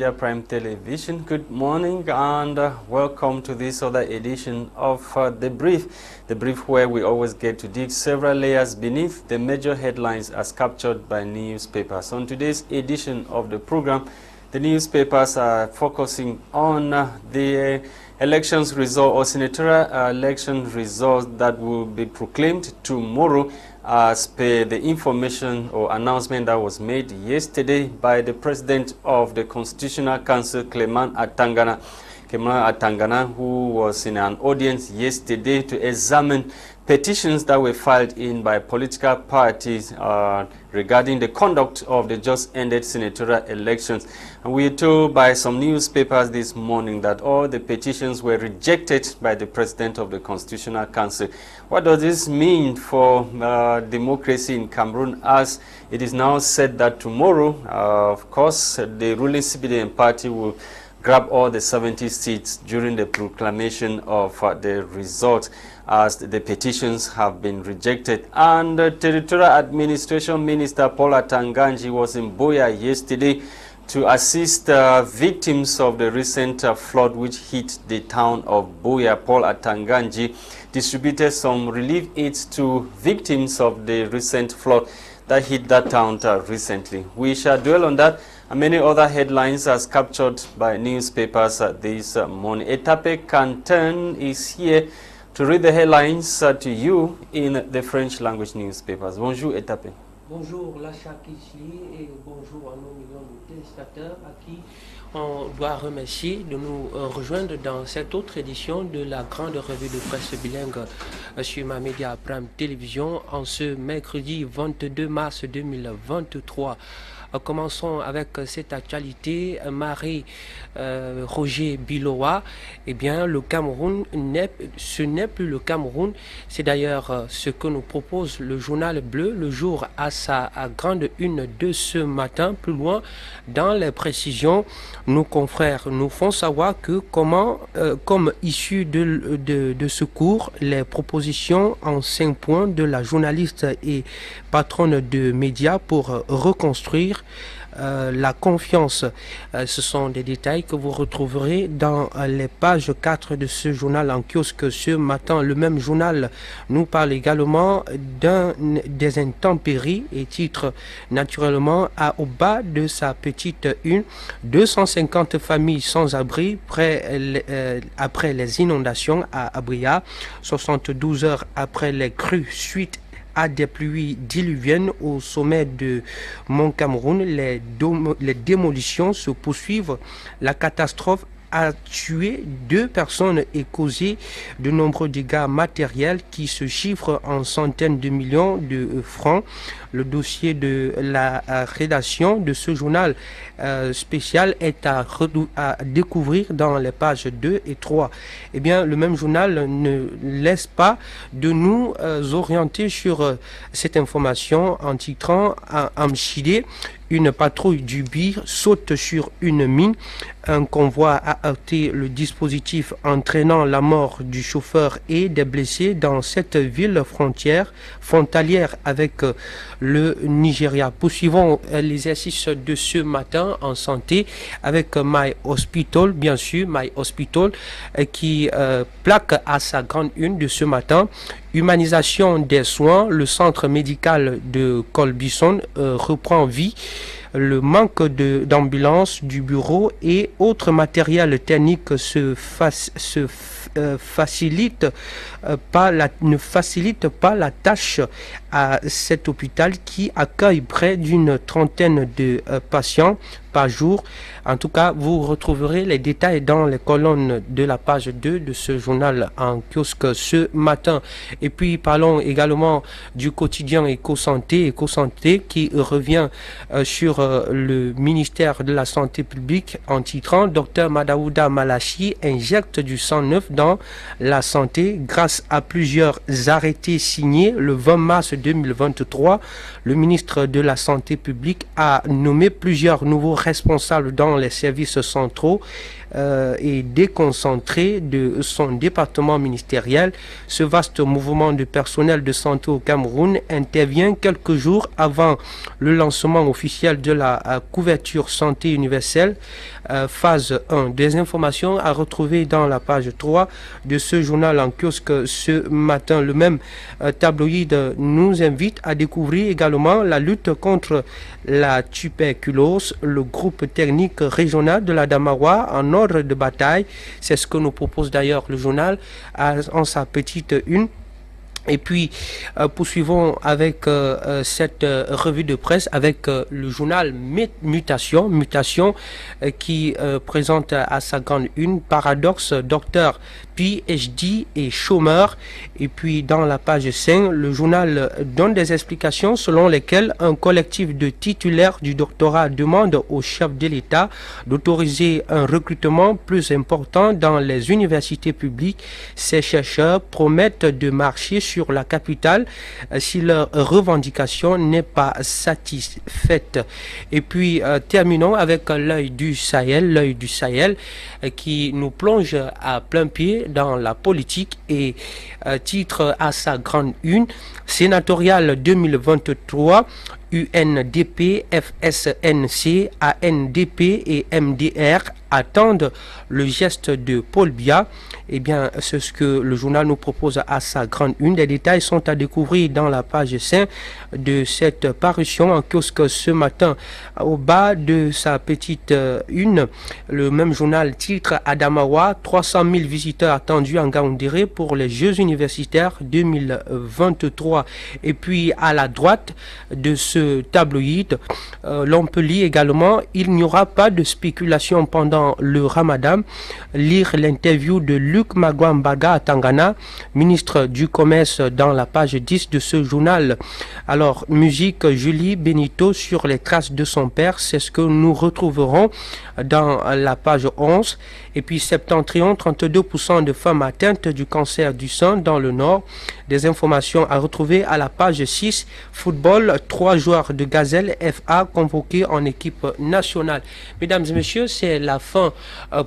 Media Prime Television. Good morning and welcome to this other edition of The Brief where we always get to dig several layers beneath the major headlines as captured by newspapers. On today's edition of the program, the newspapers are focusing on the elections result or senatorial election results that will be proclaimed tomorrow as per the information or announcement that was made yesterday by the President of the Constitutional Council, Clement Atangana. Clement Atangana, who was in an audience yesterday to examine petitions that were filed in by political parties regarding the conduct of the just ended senatorial elections. And we are told by some newspapers this morning that all the petitions were rejected by the President of the Constitutional Council. What does this mean for democracy in Cameroon, as it is now said that tomorrow, of course, the ruling CPDM party will grab all the 70 seats during the proclamation of the results, as the petitions have been rejected. And the Territorial Administration Minister Paul Atanganji was in Buea yesterday to assist victims of the recent flood which hit the town of Buea. Paul Atanganji distributed some relief aids to victims of the recent flood that hit that town recently. We shall dwell on that and many other headlines as captured by newspapers this morning. Etape Quentin is here to read the headlines to you in the French language newspapers. Bonjour Etape. Bonjour Lasha et bonjour à nos millions de téléspectateurs à qui on doit remercier de nous rejoindre dans cette autre édition de la grande revue de presse bilingue sur ma Media Prime Télévision en ce mercredi 22 mars 2023. Commençons avec cette actualité. Marie-Roger Bilowa, eh bien, le Cameroun, ce n'est plus le Cameroun. C'est d'ailleurs ce que nous propose le journal bleu, le jour à sa grande une de ce matin. Plus loin, dans les précisions, nos confrères nous font savoir que comme issue de ce cours, les propositions en 5 points de la journaliste et patronne de médias pour reconstruire la confiance. Ce sont des détails que vous retrouverez dans les pages 4 de ce journal en kiosque ce matin. Le même journal nous parle également des intempéries et titre naturellement au bas de sa petite une 250 familles sans abri après les inondations à Abria, 72 heures après les crues suite à des pluies diluviennes au sommet de Mont Cameroun. Les démolitions se poursuivent. La catastrophe a tué 2 personnes et causé de nombreux dégâts matériels qui se chiffrent en centaines de millions de francs. Le dossier de la rédaction de ce journal spécial est à découvrir dans les pages 2 et 3. Eh bien, le même journal ne laisse pas de nous orienter sur cette information en titrant Amchidé, une patrouille du BIR saute sur une mine. Un convoi a heurté le dispositif entraînant la mort du chauffeur et des blessés dans cette ville frontalière avec le Nigeria. Poursuivons l'exercice de ce matin en santé avec My Hospital, bien sûr, My Hospital, qui plaque à sa grande une de ce matin. Humanisation des soins, le centre médical de Colbison reprend vie. Le manque d'ambulances, du bureau et autres matériels techniques ne facilite pas la tâche à cet hôpital qui accueille près d'une trentaine de patients par jour. En tout cas, vous retrouverez les détails dans les colonnes de la page 2 de ce journal en kiosque ce matin. Et puis, parlons également du quotidien Éco-Santé qui revient sur le ministère de la Santé publique en titrant « Dr Madaouda Malachi injecte du sang neuf dans la santé grâce à plusieurs arrêtés signés le 20 mars 2023. Le ministre de la Santé publique a nommé plusieurs nouveaux responsables dans les services centraux et déconcentré de son département ministériel. Ce vaste mouvement de personnel de santé au Cameroun intervient quelques jours avant le lancement officiel de la couverture santé universelle, phase 1. Des informations à retrouver dans la page 3 de ce journal en kiosque ce matin. Le même tabloïd nous invite à découvrir également la lutte contre la tuberculose. Le groupe technique régional de la Damawa en ordre de bataille. C'est ce que nous propose d'ailleurs le journal en sa petite une. Et puis, poursuivons avec cette revue de presse avec le journal Mutation qui présente à sa grande une paradoxe, docteur, PhD et chômeur. Et puis, dans la page 5, le journal donne des explications selon lesquelles un collectif de titulaires du doctorat demande au chef de l'État d'autoriser un recrutement plus important dans les universités publiques. Ces chercheurs promettent de marcher sur la capitale si leur revendication n'est pas satisfaite. Et puis terminons avec l'œil du Sahel qui nous plonge à plein pied dans la politique et titre à sa grande une, sénatoriale 2023, UNDP, FSNC, ANDP et MDR attendent le geste de Paul Biya. Eh bien, c'est ce que le journal nous propose à sa grande une. Les détails sont à découvrir dans la page 5 de cette parution en kiosque ce matin. Au bas de sa petite une, le même journal titre Adamawa, 300 000 visiteurs attendus en Gaoundéré pour les Jeux universitaires 2023. Et puis, à la droite de ce tabloïd, l'on peut lire également « Il n'y aura pas de spéculation pendant le Ramadan ». Lire l'interview de Luc Magwambaga à Tangana, ministre du Commerce, dans la page 10 de ce journal. Alors, musique, Julie Benito sur les traces de son père, c'est ce que nous retrouverons dans la page 11. Et puis, Septentrion, 32% de femmes atteintes du cancer du sein dans le Nord. Des informations à retrouver à la page 6. Football, 3 joueurs de Gazelle FA convoqués en équipe nationale. Mesdames et messieurs, c'est la fin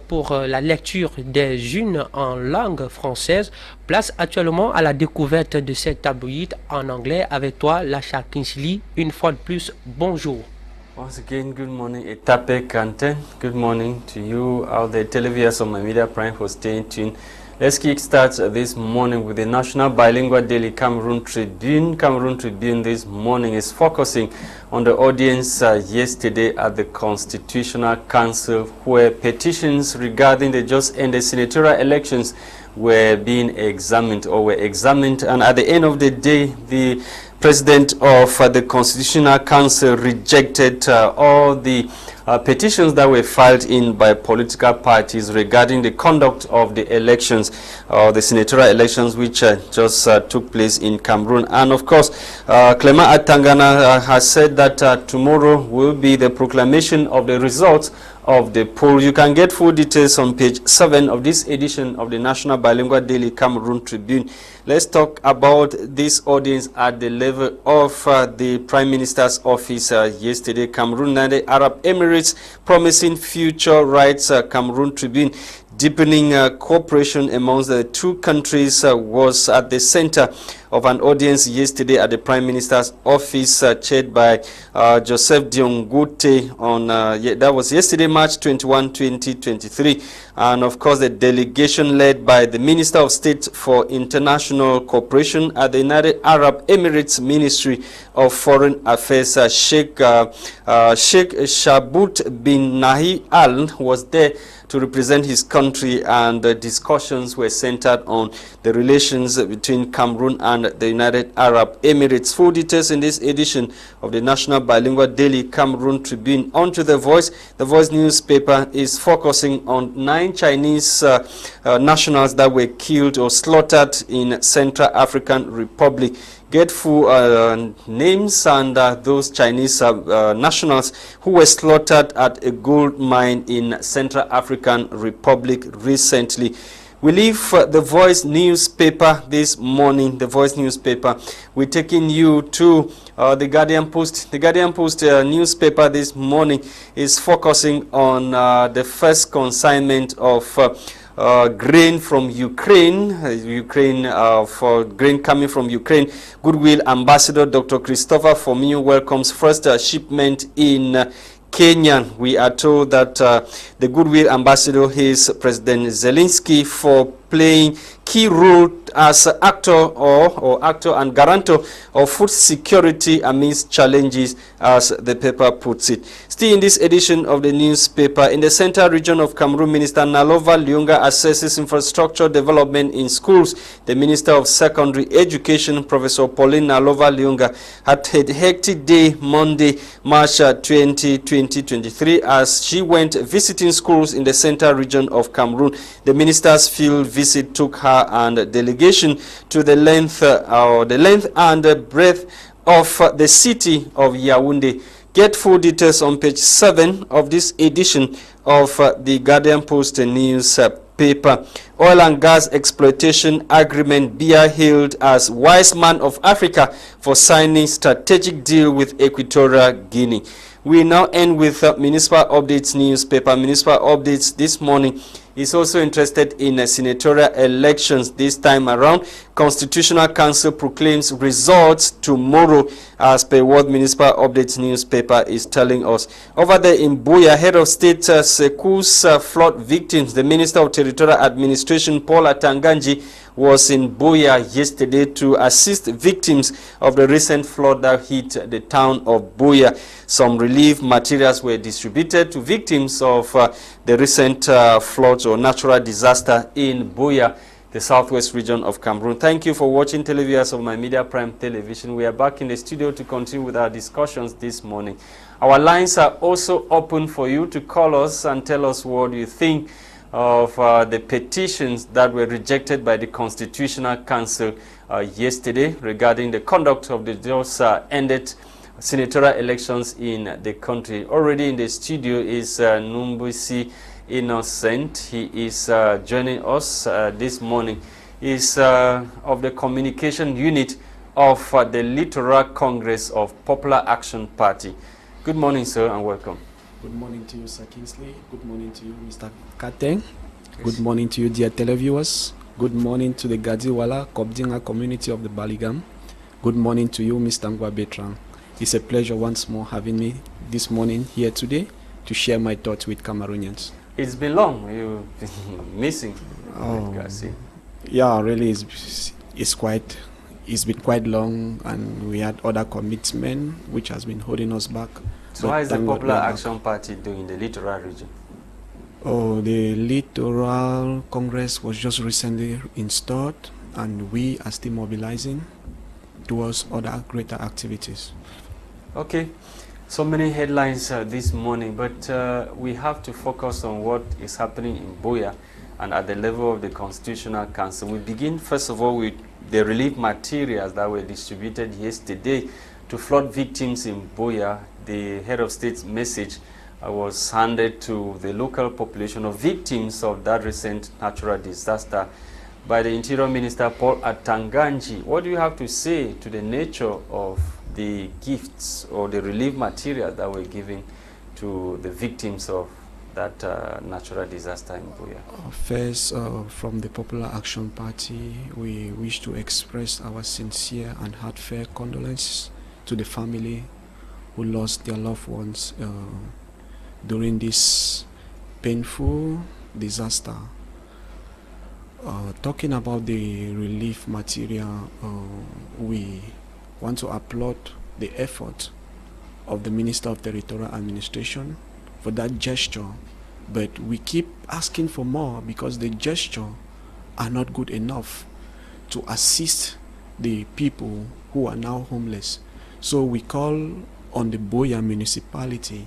pour la lecture des unes en langue française. Place actuellement à la découverte de cette tabloïd en anglais avec toi, Lasha. Une fois de plus, bonjour. Once again, good morning, Etape, Quentin. Good morning to you out there, televiewers of my media prime, for staying tuned. Let's kickstart this morning with the National Bilingual Daily Cameroon Tribune. Cameroon Tribune this morning is focusing on the audience yesterday at the Constitutional Council, where petitions regarding the just ended senatorial elections were being examined, and at the end of the day, the President of the Constitutional Council rejected all the petitions that were filed in by political parties regarding the conduct of the elections, the senatorial elections which just took place in Cameroon. And of course, Clement Atangana has said that tomorrow will be the proclamation of the results of the poll. You can get full details on page 7 of this edition of the National Bilingual Daily Cameroon Tribune. Let's talk about this audience at the level of the Prime Minister's office yesterday. Cameroon and the Arab Emirates promising future rights. Cameroon Tribune, deepening cooperation amongst the two countries was at the center of an audience yesterday at the Prime Minister's office, chaired by Joseph Diongote on that was yesterday, March 21, 2023. And of course, the delegation led by the Minister of State for International Cooperation at the United Arab Emirates Ministry of Foreign Affairs, Sheikh Shabut bin Nahi Al, was there to represent his country, and the discussions were centered on the relations between Cameroon and the United Arab Emirates. Full details in this edition of the National Bilingual Daily Cameroon Tribune. On to The Voice. The Voice newspaper is focusing on 9 Chinese nationals that were killed or slaughtered in Central African Republic. Get full names and those Chinese nationals who were slaughtered at a gold mine in Central African Republic recently. We leave the Voice newspaper this morning. The Voice newspaper. We're taking you to the Guardian Post. The Guardian Post newspaper this morning is focusing on the first consignment of grain from Ukraine, for grain coming from Ukraine. Goodwill Ambassador Dr. Christopher Fomiu welcomes first shipment in Kenya. We are told that the Goodwill Ambassador is President Zelensky for playing key role as actor or actor and guarantor of food security amidst challenges, as the paper puts it. Still in this edition of the newspaper, in the central region of Cameroon, Minister Nalova Lyunga assesses infrastructure development in schools. The Minister of Secondary Education, Professor Pauline Nalova Lyunga, had a hectic day Monday, March 20, 2023, as she went visiting schools in the central region of Cameroon. The minister's field visit took her and delegation to the length and breadth of the city of Yaoundé. Get full details on page 7 of this edition of the Guardian Post newspaper. Oil and gas exploitation agreement, Biya hailed as wise man of Africa for signing strategic deal with Equatorial Guinea. We now end with Municipal Updates newspaper. Municipal Updates this morning is also interested in senatorial elections this time around. Constitutional Council proclaims results tomorrow, as per what Municipal Updates newspaper is telling us. Over there in Buea, head of state Seku's flood victims, the Minister of Territorial Administration, Paul Atanganji, was in Buea yesterday to assist victims of the recent flood that hit the town of Buea. Some relief materials were distributed to victims of the recent floods or natural disaster in Buea, the southwest region of Cameroon. Thank you for watching, televiewers of My Media Prime Television. We are back in the studio to continue with our discussions this morning. Our lines are also open for you to call us and tell us what you think of the petitions that were rejected by the Constitutional Council yesterday regarding the conduct of the just ended senatorial elections in the country. Already in the studio is Numbusi Innocent. He is joining us this morning. He is of the communication unit of the Littoral Congress of Popular Action Party. Good morning, sir, and welcome. Good morning to you, Sir Kingsley. Good morning to you, Mr. Christain. Good morning to you, dear televiewers. Good morning to the Gadiwala Kobdinga community of the Baligam. Good morning to you, Mr. Ngwa Bertrand. It's a pleasure once more having me this morning here today to share my thoughts with Cameroonians. It's been long. You've been missing. Yeah, really, it's been quite long, and we had other commitment which has been holding us back. So how is the Popular Action Party doing in the Littoral region? Oh, the Littoral Congress was just recently installed, and we are still mobilizing towards other greater activities. Okay, so many headlines this morning, but we have to focus on what is happening in Buea and at the level of the Constitutional Council. We begin first of all with the relief materials that were distributed yesterday to flood victims in Buea. The head of state's message was handed to the local population of victims of that recent natural disaster by the Interior Minister, Paul Atanganji. What do you have to say to the nature of the gifts or the relief materials that were given to the victims of that natural disaster in Buea? First, from the Popular Action Party, we wish to express our sincere and heartfelt condolences to the family who lost their loved ones during this painful disaster. Talking about the relief material, we want to applaud the effort of the Minister of Territorial Administration for that gesture, but we keep asking for more because the gesture are not good enough to assist the people who are now homeless. So we call on the Buea municipality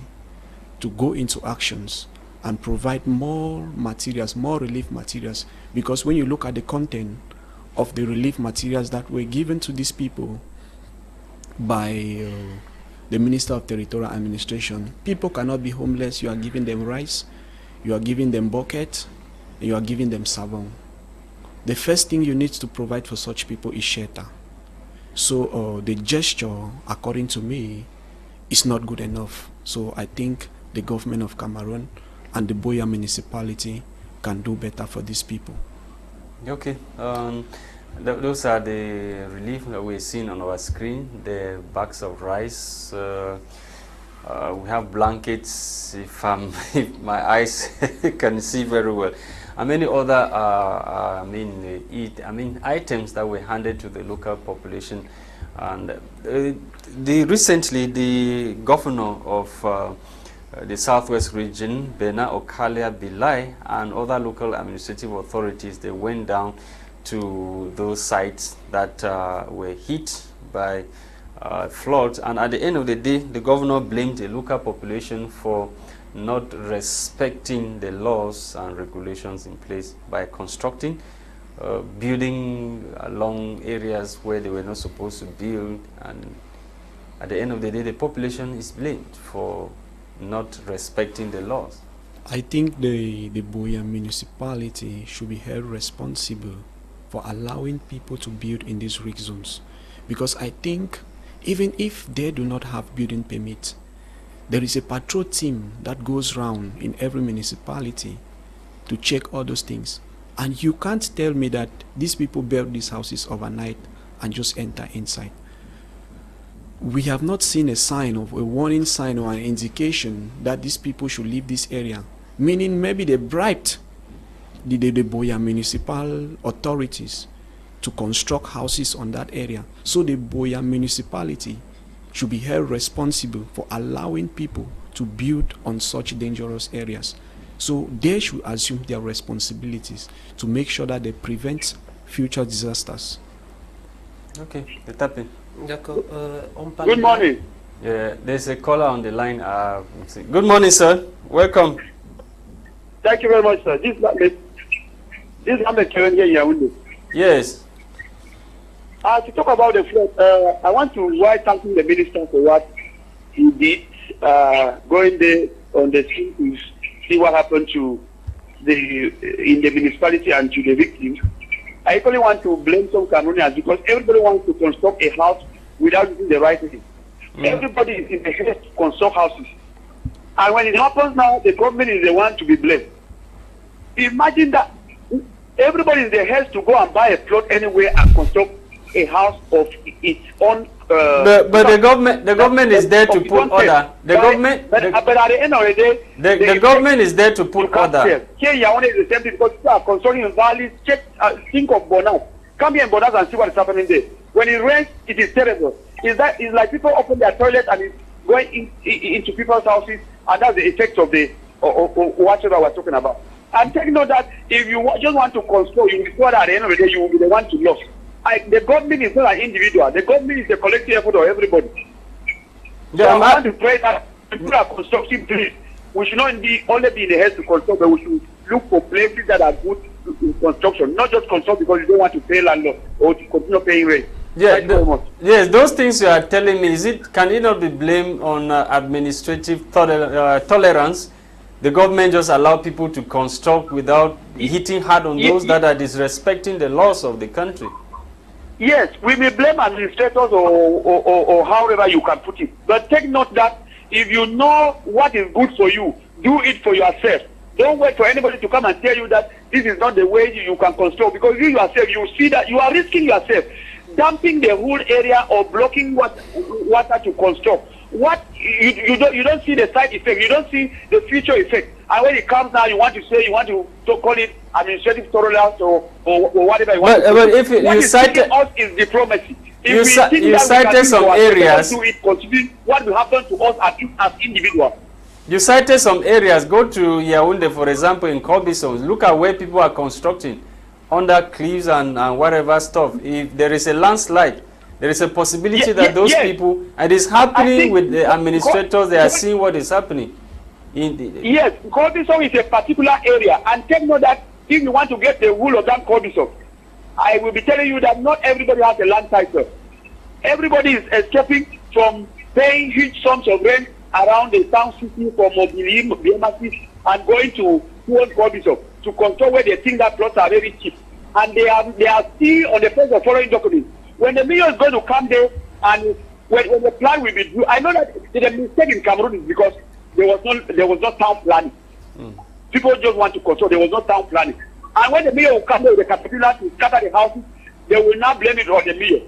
to go into actions and provide more materials, more relief materials, because when you look at the content of the relief materials that were given to these people by the Minister of Territorial Administration, people cannot be homeless. You are giving them rice, you are giving them bucket, you are giving them savon. the first thing you need to provide for such people is shelter. So the gesture, according to me, is not good enough. So I think the government of Cameroon and the Boya municipality can do better for these people. Okay. Those are the relief that we're seeing on our screen, the bags of rice. We have blankets, if my eyes can see very well, and many other items that were handed to the local population. And recently, the governor of the Southwest region, Bena Okalia Bilai, and other local administrative authorities, they went down to those sites that were hit by floods, and at the end of the day, the governor blamed the local population for not respecting the laws and regulations in place by constructing, building along areas where they were not supposed to build, and at the end of the day, the population is blamed for not respecting the laws. I think the Boya municipality should be held responsible for allowing people to build in these risk zones, because I think even if they do not have building permits, there is a patrol team that goes around in every municipality to check all those things. And you can't tell me that these people build these houses overnight and just enter inside. We have not seen a sign of a warning sign or an indication that these people should leave this area, meaning maybe they bribed the Boya municipal authorities to construct houses on that area. So the Boya municipality should be held responsible for allowing people to build on such dangerous areas. So they should assume their responsibilities to make sure that they prevent future disasters. Okay, Etape. Good morning. Yeah, there's a caller on the line. Good morning, sir. Welcome. Thank you very much, sir. This is Ahmed Karen here in Yaoundé. Yes. To talk about the flood, I want to thank the minister for what he did, going there on the scene to see what happened to in the municipality and to the victims. I equally want to blame some Cameroonians because everybody wants to construct a house without using the right thing. Everybody is in the haste to construct houses. And when it happens now, the government is the one to be blamed. Imagine that everybody is in the haste to go and buy a plot anywhere and construct a house of its own. But the government is there to put order. But at the end of the day, the government is there to put order. Here in Yaoundé is the same thing because people are constructing in valleys. Think of Bonas. Come here in Bonas and see what is happening there. When it rains, it is terrible. It's like people open their toilet and it's going into people's houses, and that's the effect of the whatever we're talking about. And take note that if you just want to construct, you will be at the end of the day, you will be the one to lose. The government is not an individual. The government is a collective effort of everybody. Yeah, so I want to pray that people are constructing trees. We should not only be in the head to construct, but we should look for places that are good in construction, not just construct because you don't want to pay landlord or to continue paying rent. Yeah, yes, those things you are telling me, can it not be blamed on administrative tolerance? The government just allow people to construct without hitting hard on those that are disrespecting the laws of the country. Yes, we may blame administrators or however you can put it. But take note that if you know what is good for you, do it for yourself. Don't wait for anybody to come and tell you that this is not the way you can construct, because you yourself, you see that you are risking yourself, dumping the whole area or blocking water to construct. You don't see the side effect, you don't see the future effect. And when it comes now, you want to call it administrative tolerance or whatever you want. But if you cited us is diplomacy. You cited some areas. Considering what will happen to us as individuals. You cited some areas. Go to Yaoundé, for example, in Kobison. Look at where people are constructing under cliffs and whatever stuff. If there is a landslide, there is a possibility that those people, and it's happening with the administrators, they are seeing what is happening. Yes, Kobison is a particular area, and take note that if you want to get the wool of that Kobison, I will be telling you that not everybody has a land title. Everybody is escaping from paying huge sums of rent around the town city for mobility and going to Kobison to control where they think that plots are very cheap. and they are still on the place of following documents. When the mayor is going to come there and when the plan will be due, I know that the mistake in Cameroon is because there was no town planning. People just want to control. There was no town planning. And when the mayor will come there with the caterpillar to scatter the houses, they will not blame it on the mayor.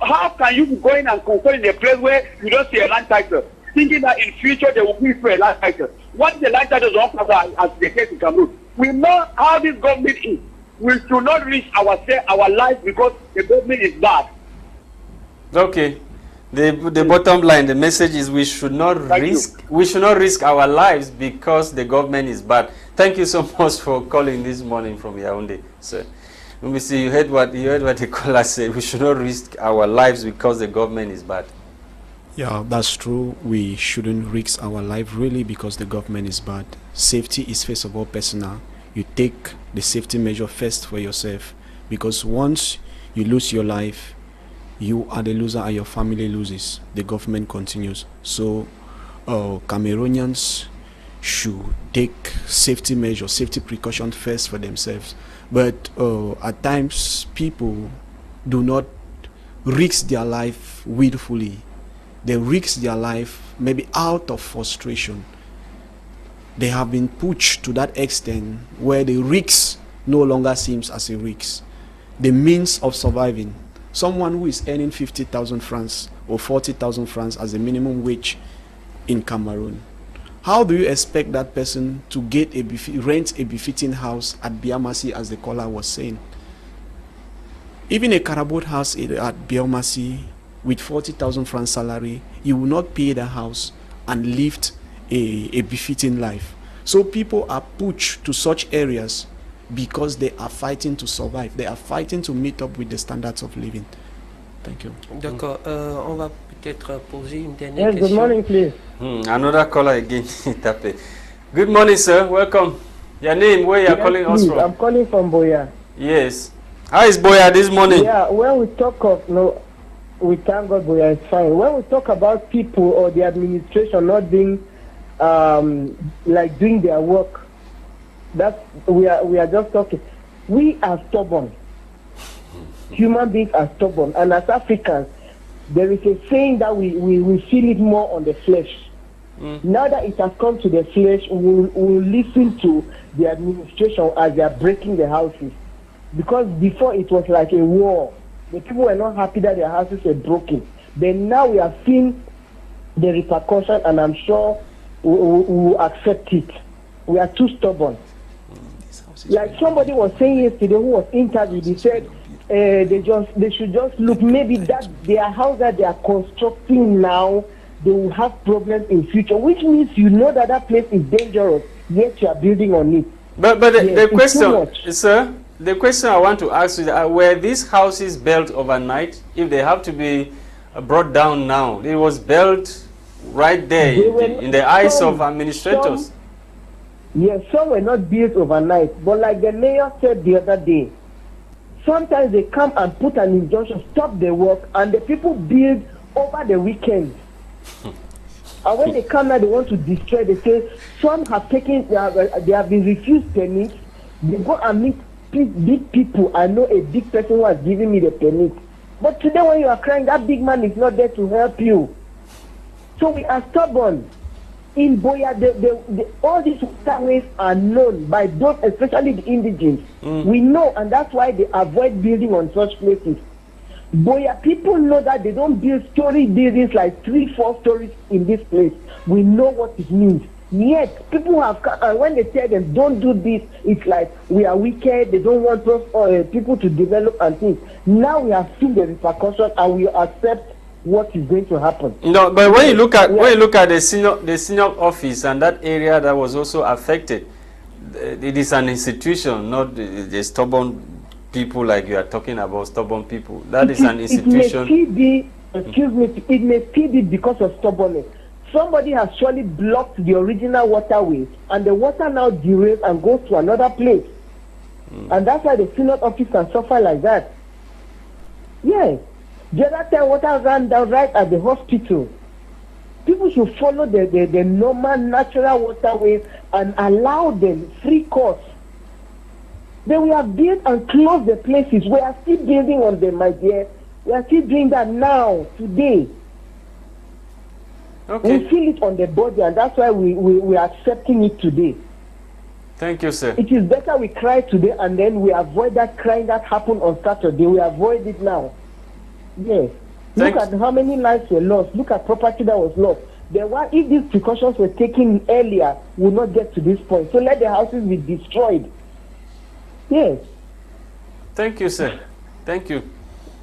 How can you be going and control in a place where you don't see a land title, thinking that in future they will give you a land title? What the land title is offered as the case in Cameroon? We know how this government is. We should not risk our lives because the government is bad. Okay. The bottom line, the message is we should not risk our lives because the government is bad. Thank you so much for calling this morning from Yaoundé, sir. Let me see, you heard what the caller said. We should not risk our lives because the government is bad. Yeah, that's true. We shouldn't risk our life really because the government is bad. Safety is first of all personal. You take the safety measure first for yourself, because once you lose your life, you are the loser and your family loses. The government continues. So Cameroonians should take safety measures, safety precautions first for themselves. But at times people do not risk their life willfully. They risk their life maybe out of frustration. They have been pushed to that extent where the risk no longer seems as a risk. The means of surviving. Someone who is earning 50,000 francs or 40,000 francs as a minimum wage in Cameroon, how do you expect that person to get rent a befitting house at Biamasi, as the caller was saying? Even a Carabot house at Biamasi with 40,000 francs salary, you will not pay the house and live a befitting life. So people are pushed to such areas because they are fighting to survive. They are fighting to meet up with the standards of living. Thank you. D'accord. On va peut-être poser une dernière question. Good morning, please. Another caller again. Etape. Good morning, sir. Welcome. Your name, where you are calling us from? I'm calling from Boya. Yes. How is Boya this morning? Yeah, when we talk of, we thank God Boya is fine. When we talk about people or the administration not being like doing their work, we are just talking. We are stubborn. Human beings are stubborn, and as Africans, there is a saying that we feel it more on the flesh. Now that it has come to the flesh, we'll listen to the administration as they are breaking the houses. Because before it was like a war. The people were not happy that their houses were broken. Then now we have seen the repercussion, and I'm sure we will accept it. We are too stubborn. Like somebody was saying yesterday who was interviewed, he said they should just look, maybe that their house that they are constructing now, they will have problems in future, which means you know that that place is dangerous, yet you are building on it. But the question, sir, the question I want to ask you, were these houses built overnight? If they have to be brought down now, it was built right there in the eyes of administrators. Yes, some were not built overnight, but like the mayor said the other day, sometimes they come and put an injunction, stop the work, and the people build over the weekend. And when they come now, they want to destroy. They say some have taken, they have been refused permits. They go and meet big people. I know a big person who has given me the permit. But today when you are crying, that big man is not there to help you. So we are stubborn. In Boya, all these waterways are known by those, especially the indigenous. We know, and that's why they avoid building on such places. Boya people know that they don't build story buildings like 3-4 stories in this place. We know what it means. Yet people have come, and when they tell them don't do this, it's like we are wicked. They don't want us, people to develop and things. Now we have seen the repercussions, and we accept what is going to happen. No, but when you look at the senior office and that area that was also affected, it is an institution, not the stubborn people like you are talking about. Stubborn people. That is an institution. It may still be because of stubbornness. Somebody has surely blocked the original waterways, and the water now derails and goes to another place. And that's why the senior office can suffer like that. Yes. The other time water ran down right at the hospital. People should follow the normal natural waterways and allow them free course. Then we have built and closed the places. We are still building on them, my dear. We are still doing that now, today. Okay. We feel it on the body, and that's why we are accepting it today. Thank you, sir. It is better we cry today and then we avoid that crying that happened on Saturday. We avoid it now. Yes. Look at how many lives were lost. Look at property that was lost. Then why, if these precautions were taken earlier, we would not get to this point. So let the houses be destroyed. Yes. Thank you, sir. Thank you.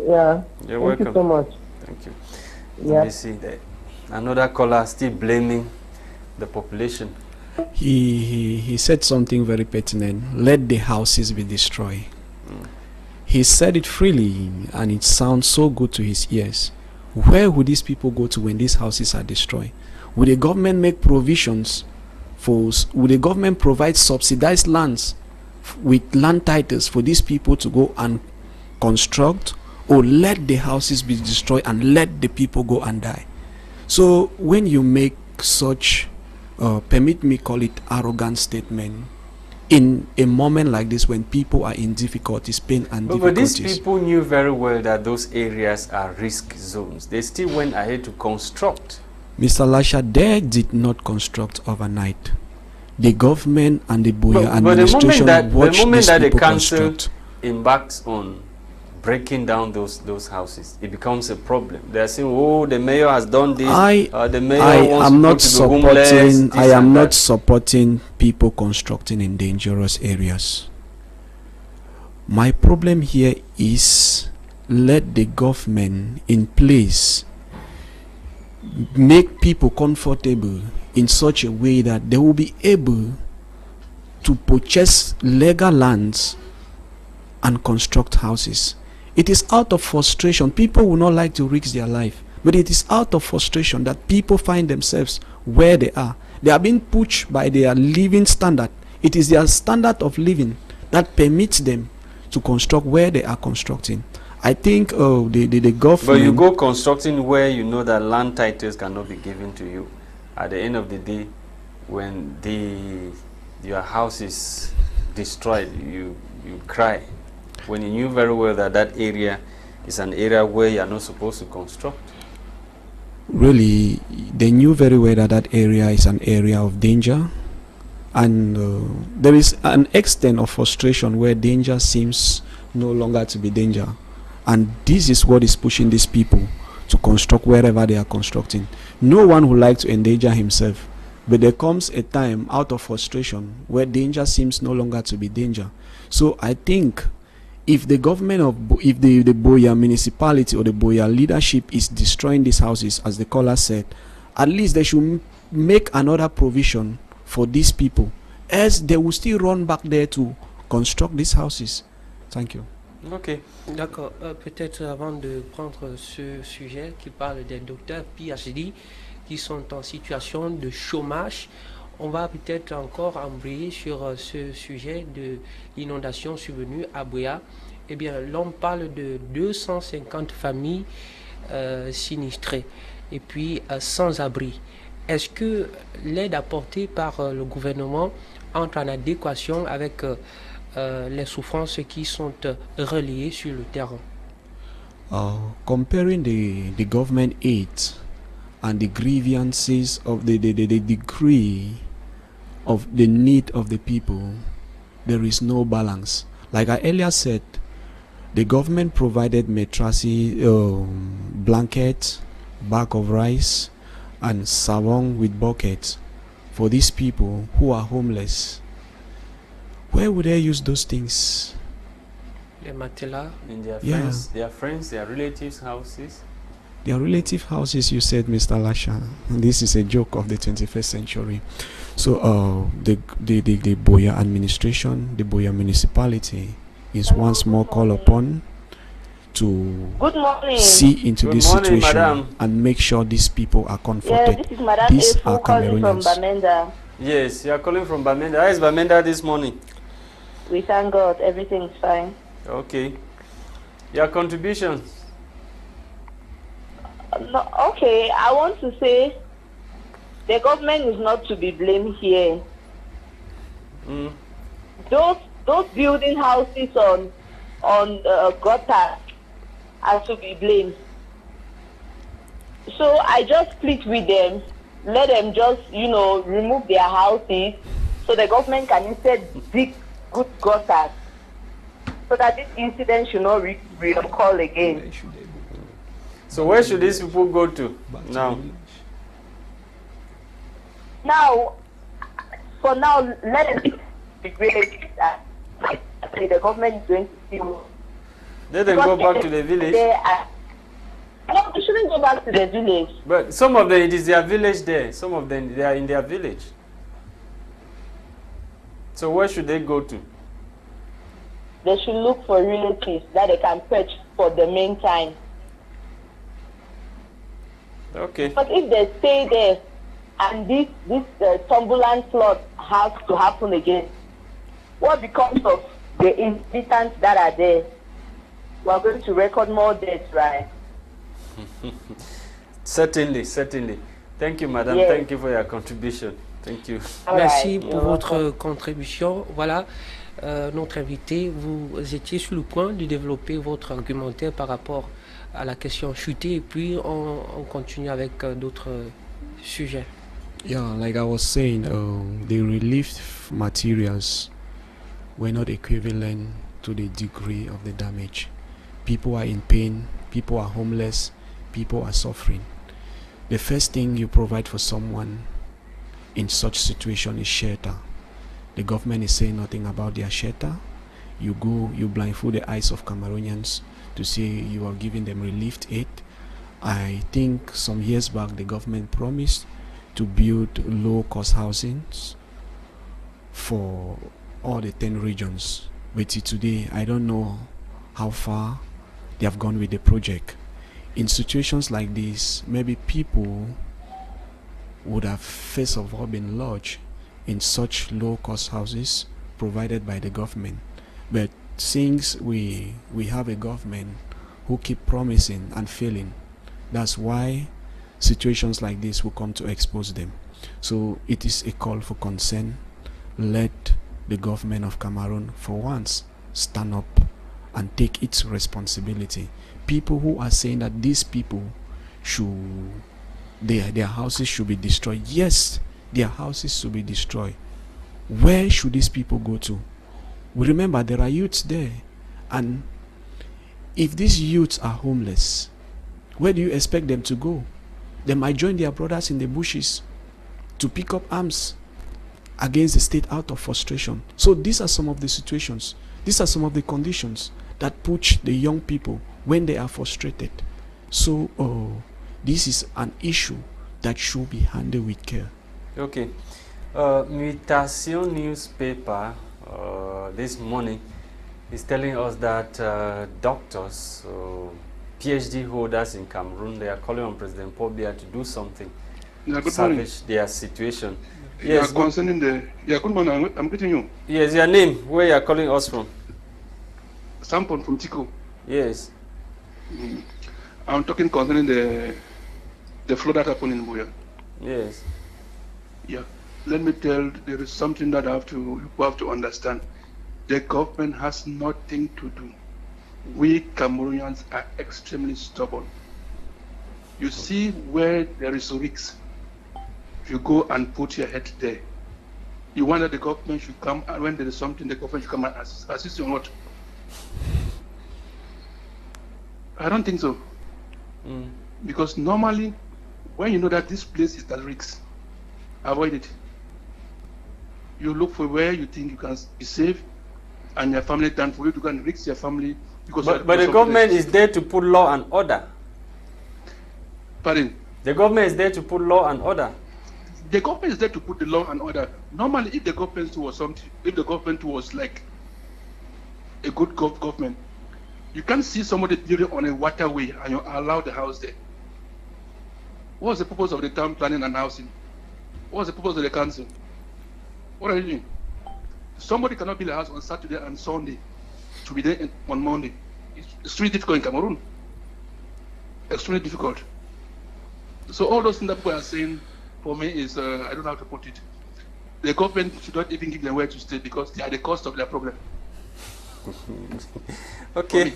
Yeah. You're welcome. Thank you so much. Thank you. Yeah. Let me see that. Another caller still blaming the population. He said something very pertinent. Let the houses be destroyed. He said it freely, and it sounds so good to his ears. Where would these people go to when these houses are destroyed? Would the government make provisions for? Would the government provide subsidized lands with land titles for these people to go and construct, or let the houses be destroyed and let the people go and die? So when you make such permit me call it arrogant statement in a moment like this when people are in difficulties, pain and difficulties. But these people knew very well that those areas are risk zones. They still went ahead to construct. Mr. Lasha, they did not construct overnight. The government and the Boya administration watched the moment that the people council construct. embarks on breaking down those houses, it becomes a problem. They are saying, "Oh, the mayor has done this. The mayor wants am not to be homeless." I am not supporting people constructing in dangerous areas. My problem here is let the government in place make people comfortable in such a way that they will be able to purchase legal lands and construct houses. It is out of frustration. People will not like to risk their life, but it is out of frustration that people find themselves where they are. They are being pushed by their living standard. It is their standard of living that permits them to construct where they are constructing. I think the government... But you go constructing where you know that land titles cannot be given to you. At the end of the day, when your house is destroyed, you cry. When you knew very well that that area is an area where you are not supposed to construct. Really, they knew very well that that area is an area of danger. And there is an extent of frustration where danger seems no longer to be danger. And this is what is pushing these people to construct wherever they are constructing. No one would like to endanger himself. But there comes a time out of frustration where danger seems no longer to be danger. So I think if the government if the Boya municipality or the Boya leadership is destroying these houses, as the caller said, at least they should make another provision for these people, as they will still run back there to construct these houses. Thank you. Okay. D'accord. Peut-être avant de prendre ce sujet qui parle des docteurs PhD qui sont en situation de chômage, on va peut-être encore embrayer sur ce sujet de l'inondation survenue à Boya. Eh bien, l'on parle de 250 familles sinistrées et puis sans abri. Est-ce que l'aide apportée par le gouvernement entre en adéquation avec les souffrances qui sont reliées sur le terrain? Comparing the government aid and the grievances of the degree of the need of the people, there is no balance. Like I earlier said, the government provided mattresses, blankets, bag of rice, and savon with buckets for these people who are homeless. Where would they use those things? Les matelas. In their friends, their relatives' houses. Their relative houses, you said, Mr. Lasha. This is a joke of the 21st century. So the Boya administration, the Boya municipality is once more called upon to see into this situation, madam, and make sure these people are comforted. Yeah, this is Madam These are calling from Cameroonians. Bamenda. Yes, you are calling from Bamenda. How is Bamenda this morning? We thank God, everything is fine. Okay. Your contributions? No, okay, I want to say the government is not to be blamed here. Those those building houses on gutters are to be blamed. So I just split with them, let them just, remove their houses so the government can instead dig good gutters so that this incident should not reoccur again. So where should these people go to now? Now, for now, let it be great that the government is going to see. Let them go back to the village. No, they shouldn't go back to the village. But some of them, it is their village there. Some of them, they are in their village. So where should they go to? They should look for relatives that they can fetch for the meantime. Okay. But if they stay there and this turbulent flood has to happen again, what becomes of the inhabitants that are there? We are going to record more deaths, right? Certainly, certainly. Thank you, madame. Yes. Thank you for your contribution. Thank you. Merci Alright, pour votre contribution. Voilà, notre invité, vous étiez sur le point de développer votre argumentaire par rapport à la question chutée et puis on continue avec d'autres sujets. Yeah, like I was saying, the relief materials were not equivalent to the degree of the damage. People are in pain, people are homeless, people are suffering. The first thing you provide for someone in such situation is shelter. The government is saying nothing about their shelter. You go, you blindfold the eyes of Cameroonians to say you are giving them relief aid. I think some years back the government promised to build low-cost housings for all the 10 regions. But today, I don't know how far they have gone with the project. In situations like this, maybe people would have first of all been lodged in such low-cost houses provided by the government. But since we have a government who keep promising and failing, that's why situations like this will come to expose them. So it is a call for concern. Let the government of Cameroon for once stand up and take its responsibility. People who are saying that these people should, their houses should be destroyed. Yes, their houses should be destroyed. Where should these people go to? We remember there are youths there, and if these youths are homeless, where do you expect them to go? They might join their brothers in the bushes to pick up arms against the state out of frustration. So these are some of the situations, these are some of the conditions that push the young people when they are frustrated. So this is an issue that should be handled with care. Okay. Mutation newspaper this morning is telling us that doctors, PhD holders in Cameroon, they are calling on President Paul Biya to do something to salvage their situation. Yes, concerning the good morning. I'm getting you. Yes, your name, where you are calling us from? Sampon from Tico. Yes. I'm talking concerning the flood that happened in Buya. Yes. Yeah. Let me tell, there is something that you have to understand. The government has nothing to do. We Cameroonians are extremely stubborn. You see where there is risks, you go and put your head there. You want that the government should come, and when there is something, the government should come and assist you or not? I don't think so. Because normally, when you know that this place is at risk, avoid it. You look for where you think you can be safe, and your family done for you to go and risk your family. But the government is there to put law and order. Pardon? The government is there to put law and order. The government is there to put the law and order. Normally, if the government was like a good government, you can't see somebody building on a waterway and you allow the house there. What's the purpose of the town planning and housing? What's the purpose of the council? What are you doing? Somebody cannot build a house on Saturday and Sunday to be there on Monday. It's extremely difficult in Cameroon. Extremely difficult. So all those things that people are saying, for me, is, I don't know how to put it. the government should not even give them where to stay because they are the cost of their problem. Okay,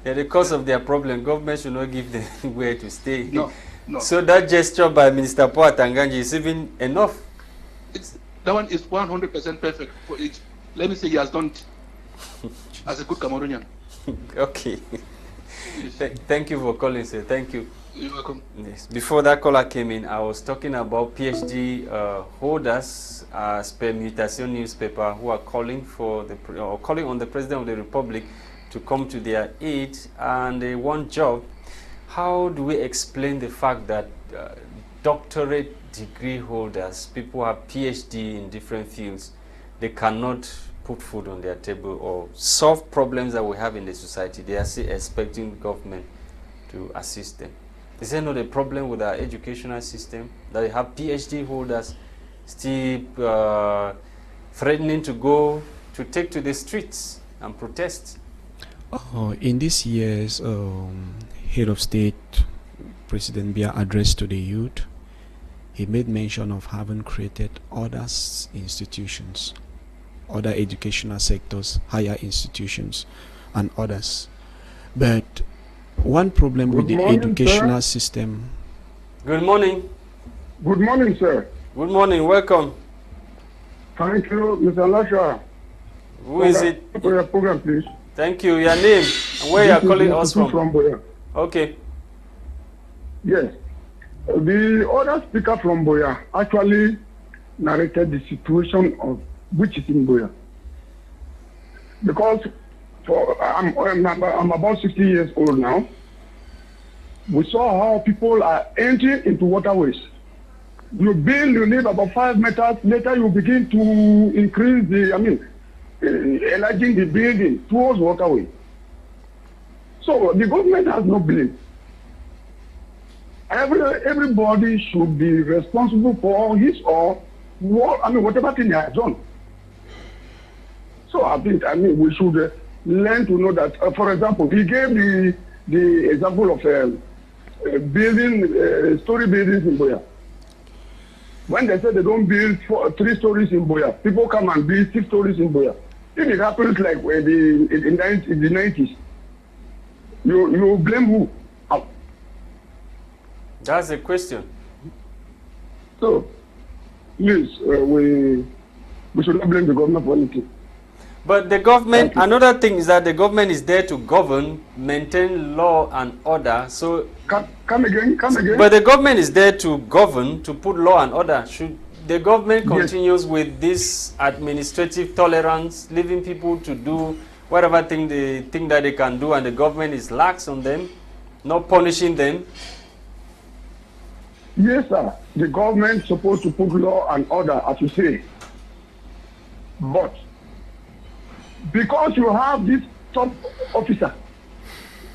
they're the cause of their problem. Government should not give them where to stay. No. So that gesture by Minister Paul Tanganji is even enough. That one is 100% perfect for it. Let me say he has done it as a good Cameroonian. Okay. Yes. Thank you for calling, sir. Thank you. You're welcome. Yes. Before that caller came in, I was talking about PhD holders as per Mutation newspaper who are calling for calling on the President of the Republic to come to their aid, and they want job. How do we explain the fact that doctorate degree holders, people who have PhD in different fields, they cannot put food on their table or solve problems that we have in the society? They are still expecting government to assist them. Is there not a problem with our educational system that we have PhD holders still threatening to go to take to the streets and protest? In this year's Head of State, President Biya address to the youth, he made mention of having created other institutions, other educational sectors, higher institutions, and others. But one problem with the educational system. Good morning. Good morning, sir. Good morning. Welcome. Thank you, Mr. Lasha. Who is it? For your program, please. Thank you. Your name and where you are calling us from? Boya. Okay. Yes. The other speaker from Boya actually narrated the situation of which is in Boya. Because I'm about 60 years old now. We saw how people are entering into waterways. You build, you live about 5 meters. Later, you begin to increase enlarging the building towards waterway. So the government has no blame. Everybody should be responsible for his or whatever thing he has done. So I think we should learn to know that. For example, he gave the example of building story buildings in Boya. When they say they don't build 3 stories in Boya, people come and build 6 stories in Boya. If it happens like in the 90s, you blame who? That's the question. So, please, we should not blame the government for anything. But the government, another thing is that the government is there to govern, maintain law and order. So come again. But the government is there to govern, to put law and order. Should the government continues with this administrative tolerance, leaving people to do whatever thing they think that they can do, and the government is lax on them, not punishing them? Yes, sir. The government is supposed to put law and order, as you say. But because you have this top officer,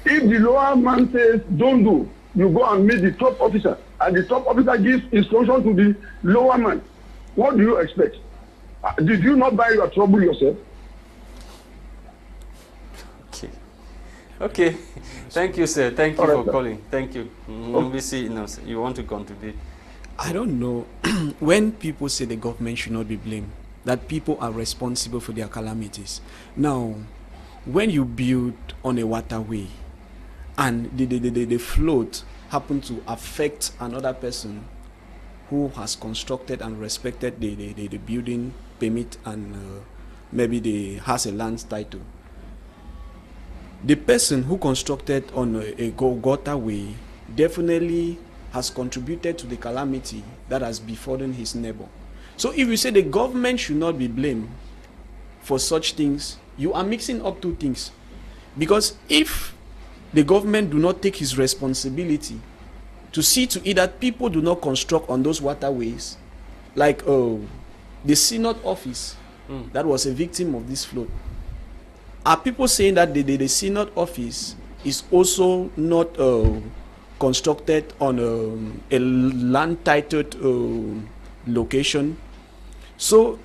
if the lower man says don't do, you go and meet the top officer, and the top officer gives instruction to the lower man. What do you expect? Did you not buy your trouble yourself? Okay. Thank you, sir. Thank you for calling. Thank you. We see, you want to contribute. I don't know. When people say the government should not be blamed, that people are responsible for their calamities. Now, when you build on a waterway and the float happen to affect another person who has constructed and respected the building permit and maybe they has a land title, the person who constructed on a waterway definitely has contributed to the calamity that has befallen his neighbor. So if you say the government should not be blamed for such things, you are mixing up two things. Because if the government do not take his responsibility to see to it that people do not construct on those waterways, like the Synod office that was a victim of this flood, are people saying that the Synod office is also not constructed on a land titled location? So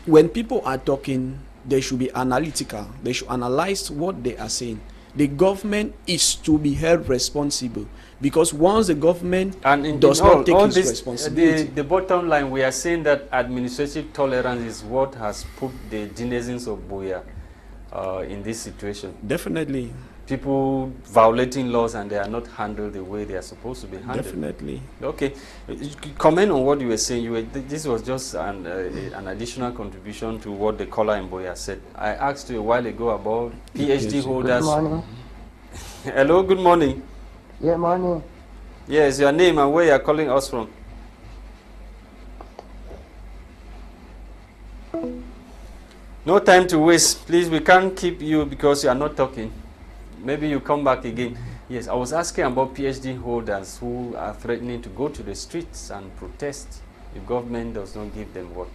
when people are talking, they should be analytical. They should analyze what they are saying. the government is to be held responsible, because once the government does all, not take all its this, responsibility, the bottom line, we are saying that administrative tolerance is what has put the denizens of Buea in this situation. definitely, People violating laws and they are not handled the way they are supposed to be handled. definitely. Okay, comment on what you were saying. This was just an additional contribution to what the caller in Buea said. I asked you a while ago about PhD holders. Good morning. Hello, good morning. Yeah, morning. Yes, your name and where you are calling us from. No time to waste. Please, we can't keep you because you are not talking. Maybe you come back again. Yes, I was asking about PhD holders who are threatening to go to the streets and protest if government does not give them work.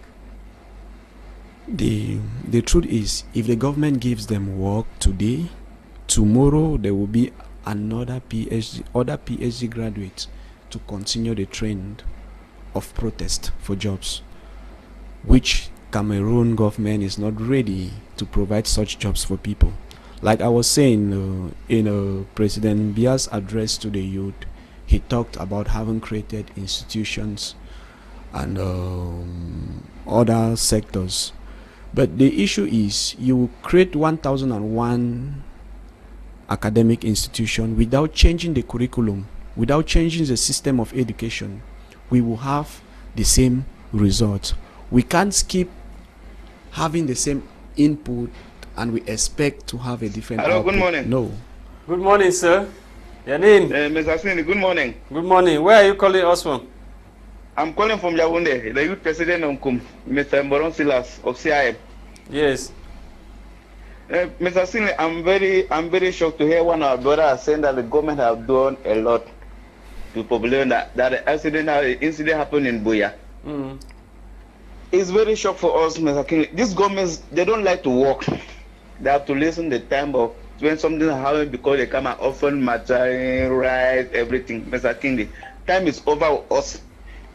The truth is, if the government gives them work today, tomorrow there will be other PhD graduates to continue the trend of protest for jobs, which Cameroon government is not ready to provide such jobs for people. Like I was saying, in President Biya's address to the youth, he talked about having created institutions and other sectors. But the issue is, you create 1001 academic institution without changing the curriculum, without changing the system of education, we will have the same result. We can't keep having the same input and we expect to have a different Hello, output. good morning. No. Good morning, sir. Your name? Mr. Asini, good morning. Good morning. Where are you calling us from? I'm calling from Yaoundé, the youth president of Mr. Mboron Silas of CIM. Yes. Mr. Asini, I'm very shocked to hear one of our brothers saying that the government have done a lot to populate that the incident happened in Buea. Mm. It's very shock for us, Mr. King. These governments, they don't like to work. They have to listen the time of when something happens because they come and offer material rights, everything. Mr. King, time is over with us.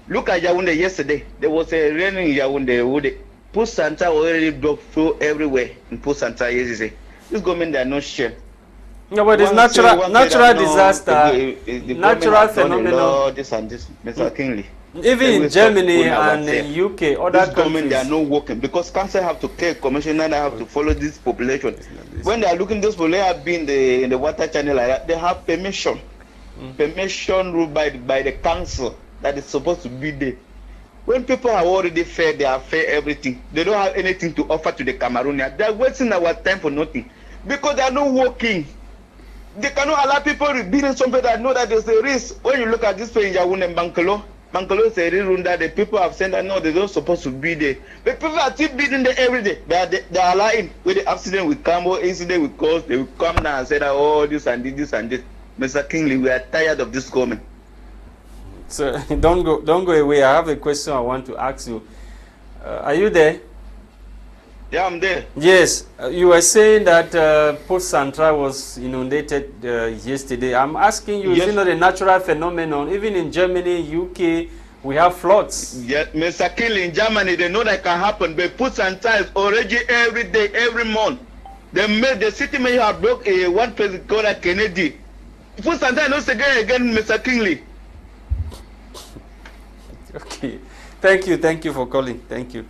Look at Yaoundé yesterday. There was a rain in Yaoundé. Post Santa already dropped through everywhere in Post Santa yesterday. This government, they are not sure. No, but it's natural disaster, natural phenomenon. This and this, Mr. Kingsley. Even in Germany and in UK, other this government, countries, they are not working because council have to take commissioner, they have to follow this population. When they are looking this population have been in the water channel like that, they have permission. Permission ruled by the council that is supposed to be there. When people are already fair, they are fair everything. They don't have anything to offer to the Cameroonians. They are wasting our time for nothing because they are not working. They cannot allow people to be in somewhere that know that there's a risk. When you look at this place in Yaoundé and Bankalo is a real that the people have said that no, they don't supposed to be there. But people are still beating there every day. They are lying. With the accident with Cambo, incident with cause, they will come down and say that oh, this and this and this. Mr. Kingsley, we are tired of this government. So don't go away. I have a question I want to ask you. Are you there? Yeah, I'm there. Yes, you were saying that Post Central was inundated yesterday. I'm asking you, yes. Is it not a natural phenomenon? Even in Germany, UK, we have floods. Yes, Mr. Kingsley, in Germany, they know that can happen. But Post Central is already every day, every month. They made the city mayor have broke one person called Kennedy. Post Central knows again, Mr. Kingsley. Okay, thank you for calling. Thank you.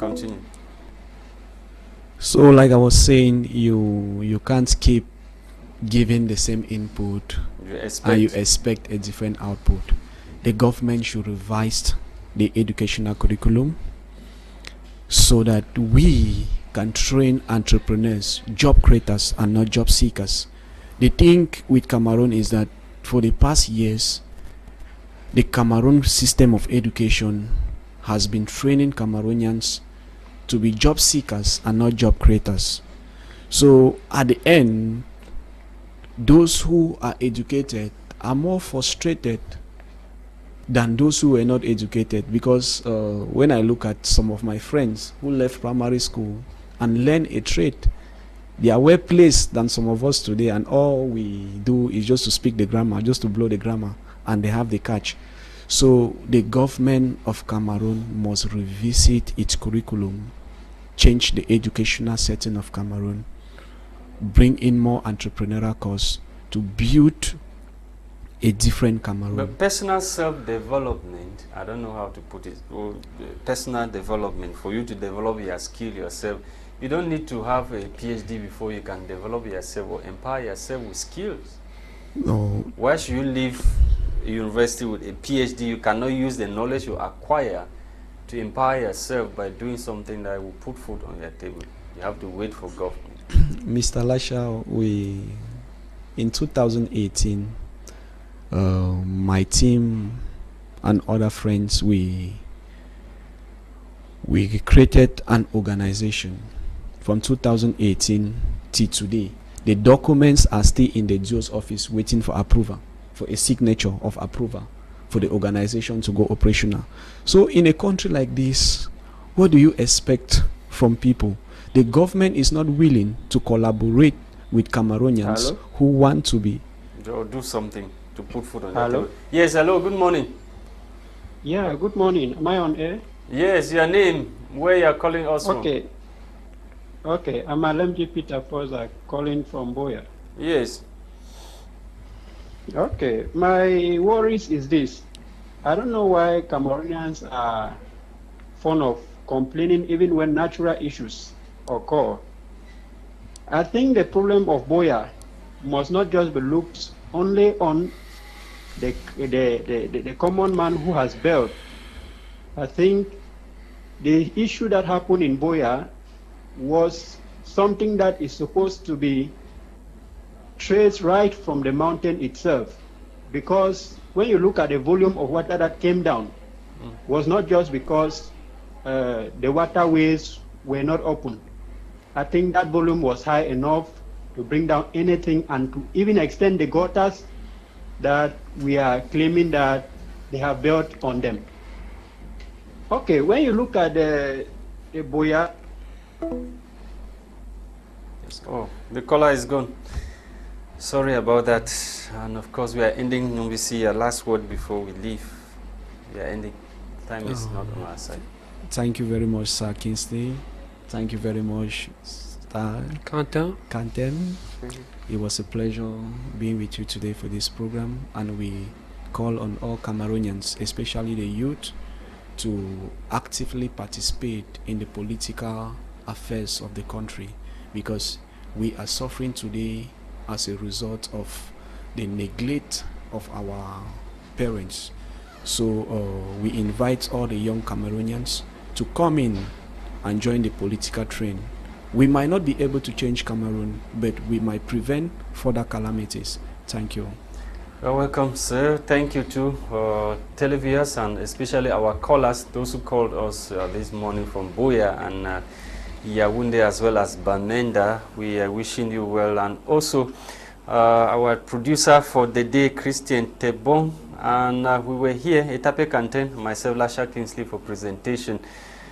Continue. So like I was saying, you can't keep giving the same input and you expect a different output. The government should revise the educational curriculum so that we can train entrepreneurs, job creators and not job seekers. The thing with Cameroon is that for the past years, the Cameroon system of education has been training Cameroonians to be job seekers and not job creators. So at the end, those who are educated are more frustrated than those who were not educated, because when I look at some of my friends who left primary school and learn a trade, they are well placed than some of us today, and all we do is just to speak the grammar, just to blow the grammar, and they have the catch. So the government of Cameroon must revisit its curriculum, change the educational setting of Cameroon, bring in more entrepreneurial course to build a different Cameroon. But personal self-development, I don't know how to put it, personal development, for you to develop your skill yourself, you don't need to have a PhD before you can develop yourself or empower yourself with skills. No. Why should you leave university with a PhD? You cannot use the knowledge you acquire to empower yourself by doing something that will put food on your table. You have to wait for government. Mr. Lasha, in 2018, my team and other friends, we created an organization from 2018 till today. The documents are still in the DO's office waiting for approval, for a signature of approval for the organization to go operational. So in a country like this, what do you expect from people? The government is not willing to collaborate with Cameroonians who want to be. Or do something to put food on the table. Yes, hello, good morning. Yeah, good morning. Am I on air? Yes, your name, where you are calling us from? Okay, I'm LMG Peter Fosa, calling from Boya. Yes. Okay, my worries is this. I don't know why Cameroonians are fond of complaining even when natural issues occur. I think the problem of Boya must not just be looked only on the common man who has bailed. I think the issue that happened in Boya was something that is supposed to be traced right from the mountain itself, because when you look at the volume of water that came down, was not just because the waterways were not open. I think that volume was high enough to bring down anything and to even extend the gutters that we are claiming that they have built on them. Okay, when you look at the Boya. Oh, the caller is gone. Sorry about that. And of course, we are ending. We see your last word before we leave. We are ending. Time is not on our side. Thank you very much, Sir Kingsley. Thank you very much, Sir Quentin. It was a pleasure being with you today for this program, and we call on all Cameroonians, especially the youth, to actively participate in the political affairs of the country, because we are suffering today as a result of the neglect of our parents. So we invite all the young Cameroonians to come in and join the political train. We might not be able to change Cameroon, but we might prevent further calamities. Thank you. You're welcome, sir. Thank you to televiewers and especially our callers, those who called us this morning from Boya and Yaoundé as well as Bamenda. We are wishing you well, and also our producer for the day, Christain Tebong, and we were here, Etape Quentin, myself, Lasha Kingsley, for presentation.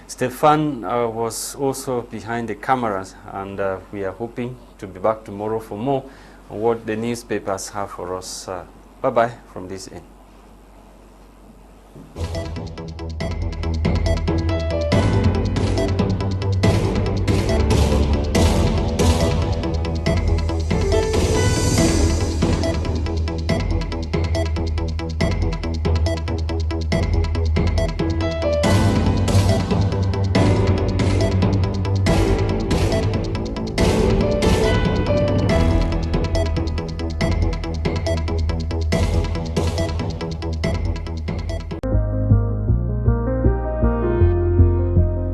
Stefan was also behind the cameras, and we are hoping to be back tomorrow for more on what the newspapers have for us. Bye-bye from this end.